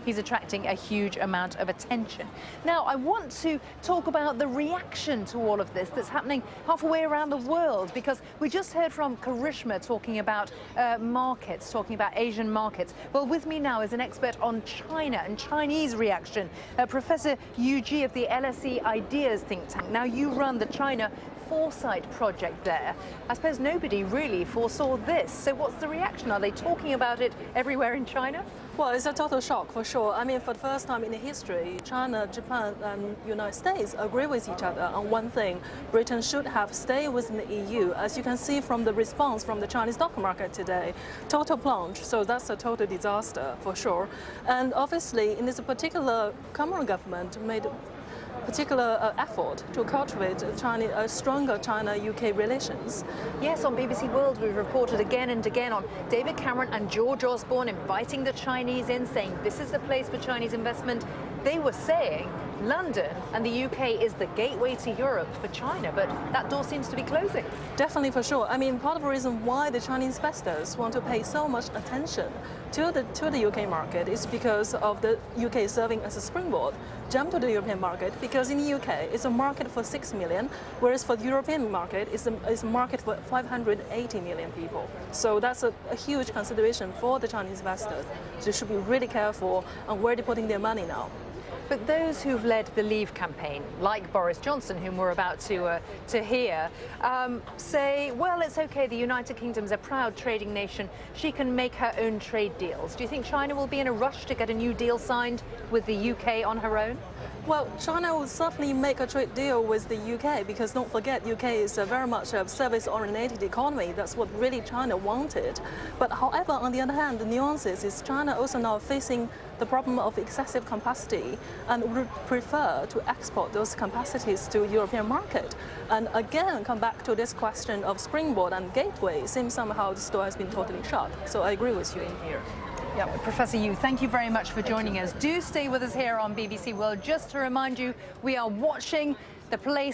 he's attracting a huge amount of attention. Now, I want to talk about the reaction to all of this that's happening halfway around the world, because we just heard from Karishma talking about markets, talking about Asian markets. Well, with me now is an expert on China and Chinese reaction, Professor Yu Ji of the LSE Ideas think tank. Now, you run the China Foresight project there. I suppose nobody really foresaw this. So what's the reaction? Are they talking about it everywhere in China? Well, it's a total shock for sure. I mean, for the first time in history, China, Japan and United States agree with each other on one thing. Britain should have stayed within the EU. As you can see from the response from the Chinese stock market today, total plunge. So that's a total disaster for sure. And obviously, in this particular Cameron government made particular effort to cultivate stronger China-UK relations. Yes, on BBC World we've reported again and again on David Cameron and George Osborne inviting the Chinese in, saying this is the place for Chinese investment. They were saying London and the UK is the gateway to Europe for China, but that door seems to be closing. Definitely, for sure. I mean, part of the reason why the Chinese investors want to pay so much attention to the UK market is because of the UK serving as a springboard jump to the European market, because in the UK it's a market for 6 million, whereas for the European market it's a market for 580 million people. So that's a huge consideration for the Chinese investors. They should be really careful on where they're putting their money now. But those who've led the Leave campaign, like Boris Johnson, whom we're about to hear, say, well, it's okay, the United Kingdom's a proud trading nation. She can make her own trade deals. Do you think China will be in a rush to get a new deal signed with the UK on her own? Well, China will certainly make a trade deal with the UK, because don't forget, UK is very much a service-oriented economy. That's what really China wanted. But however, on the other hand, the nuances is China also now facing the problem of excessive capacity and would prefer to export those capacities to European market. And again, come back to this question of springboard and gateway. It seems somehow the door has been totally shut. So I agree with you in here. Yeah, Professor Yu, thank you very much for joining us. Do stay with us here on BBC World. Just to remind you, we are watching the place